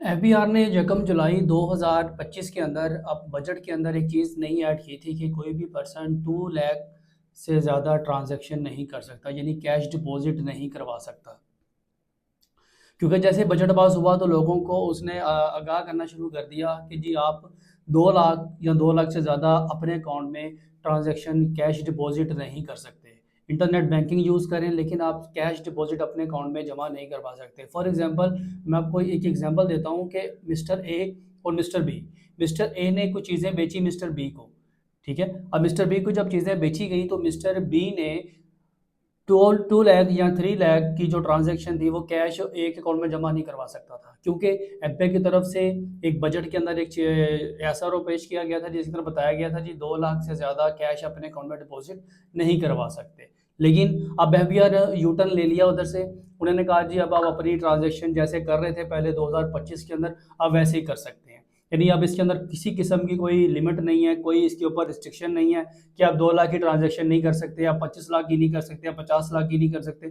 FBR ने यकम जुलाई 2025 के अंदर अब बजट के अंदर एक चीज़ नई ऐड की थी कि कोई भी पर्सन 2 लाख से ज़्यादा ट्रांजैक्शन नहीं कर सकता, यानी कैश डिपॉजिट नहीं करवा सकता। क्योंकि जैसे बजट पास हुआ तो लोगों को उसने आगाह करना शुरू कर दिया कि जी आप 2 लाख या 2 लाख से ज़्यादा अपने अकाउंट में ट्रांजैक्शन कैश डिपॉजिट नहीं कर सकते। इंटरनेट बैंकिंग यूज़ करें लेकिन आप कैश डिपॉजिट अपने अकाउंट में जमा नहीं करवा सकते। फॉर एग्जांपल मैं आपको एक एग्जांपल देता हूँ कि मिस्टर ए और मिस्टर ए ने कुछ चीज़ें बेची मिस्टर बी को, ठीक है। अब मिस्टर बी को जब चीज़ें बेची गई तो मिस्टर बी ने 2 लाख या 3 लाख की जो ट्रांजैक्शन थी वो कैश एक अकाउंट में जमा नहीं करवा सकता था, क्योंकि एमपे की तरफ से एक बजट के अंदर एक ऐसा रो पेश किया गया था जिसके अंदर बताया गया था जी 2 लाख से ज़्यादा कैश अपने अकाउंट में डिपॉजिट नहीं करवा सकते। लेकिन अब एफबीआर यूटर्न ले लिया उधर से, उन्होंने कहा जी अब आप अपनी ट्रांजैक्शन जैसे कर रहे थे पहले 2025 के अंदर अब वैसे ही कर सकते हैं। यानी अब इसके अंदर किसी किस्म की कोई लिमिट नहीं है, कोई इसके ऊपर रिस्ट्रिक्शन नहीं है कि आप 2 लाख की ट्रांजैक्शन नहीं कर सकते, आप 25 लाख की नहीं कर सकते, आप 50 लाख की नहीं कर सकते।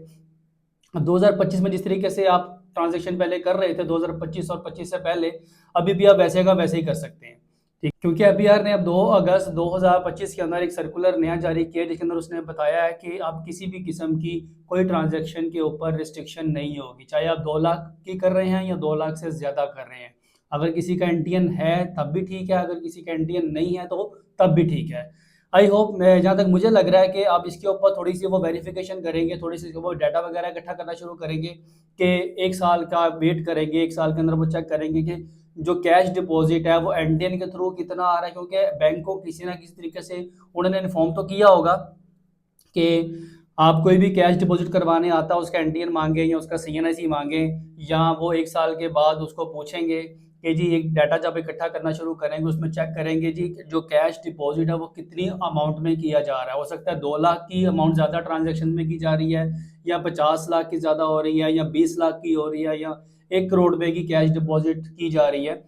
2025 में जिस तरीके से आप ट्रांजैक्शन पहले कर रहे थे 2025 और 25 से पहले, अभी भी आप वैसे का वैसे ही कर सकते हैं, ठीक। क्योंकि एफबीआर ने अब 2 अगस्त 2025 के अंदर एक सर्कुलर नया जारी किया जिसके अंदर उसने बताया है कि आप किसी भी किस्म की कोई ट्रांजैक्शन के ऊपर रिस्ट्रिक्शन नहीं होगी, चाहे आप 2 लाख की कर रहे हैं या 2 लाख से ज़्यादा कर रहे हैं। अगर किसी का एनटीएन है तब भी ठीक है, अगर किसी का एनटीएन नहीं है तो तब भी ठीक है। आई होप, मैं जहाँ तक मुझे लग रहा है कि आप इसके ऊपर थोड़ी सी वो वेरिफिकेशन करेंगे, थोड़ी सी वो डाटा वगैरह इकट्ठा करना शुरू करेंगे कि 1 साल का वेट करेंगे, 1 साल के अंदर वो चेक करेंगे कि जो कैश डिपॉजिट है वो एनटीएन के थ्रू कितना आ रहा है, क्योंकि बैंक को किसी ना किसी तरीके से उन्होंने इन्फॉर्म तो किया होगा कि आप कोई भी कैश डिपॉजिट करवाने आता है उसका एनटीएन मांगे या उसका सीएनआईसी मांगे, या वो 1 साल के बाद उसको पूछेंगे कि जी एक डाटा जब इकट्ठा करना शुरू करेंगे उसमें चेक करेंगे जी जो कैश डिपॉजिट है वो कितनी अमाउंट में किया जा रहा है। हो सकता है 2 लाख की अमाउंट ज़्यादा ट्रांजेक्शन में की जा रही है, या 50 लाख की ज़्यादा हो रही है, या 20 लाख की हो रही है, या 1 करोड़ रुपए की कैश डिपॉजिट की जा रही है।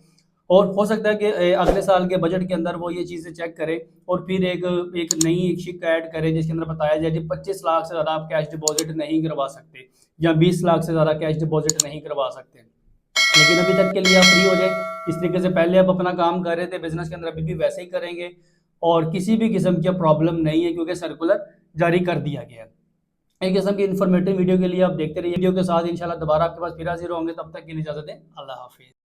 और हो सकता है कि अगले साल के बजट के अंदर वो ये चीज़ें चेक करें और फिर एक एक नई एक शिक ऐड करें जिसके अंदर बताया जाए कि 25 लाख से ज़्यादा आप कैश डिपॉजिट नहीं करवा सकते, या 20 लाख से ज़्यादा कैश डिपॉजिट नहीं करवा सकते। लेकिन अभी तक के लिए आप फ्री हो जाए, इस तरीके से पहले आप अपना काम कर रहे थे बिजनेस के अंदर अभी भी वैसे ही करेंगे, और किसी भी किस्म की प्रॉब्लम नहीं है क्योंकि सर्कुलर जारी कर दिया गया है। एक किस्म की इन्फॉर्मेटिव वीडियो के लिए आप देखते रहिए, वीडियो के साथ इंशाल्लाह दोबारा आपके पास फिर हाजिर होंगे, तब तक के लिए इजाज़त दें, अल्लाह हाफिज़।